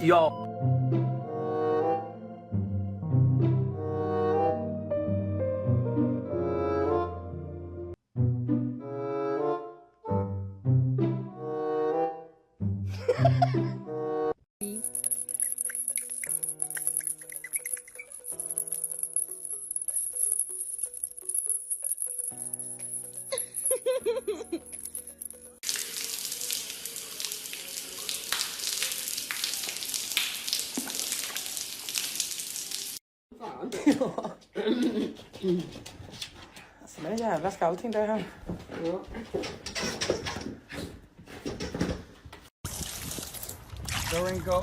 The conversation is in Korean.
Yo. Mấy giờ bắt cậu thiên đây không? Go and go.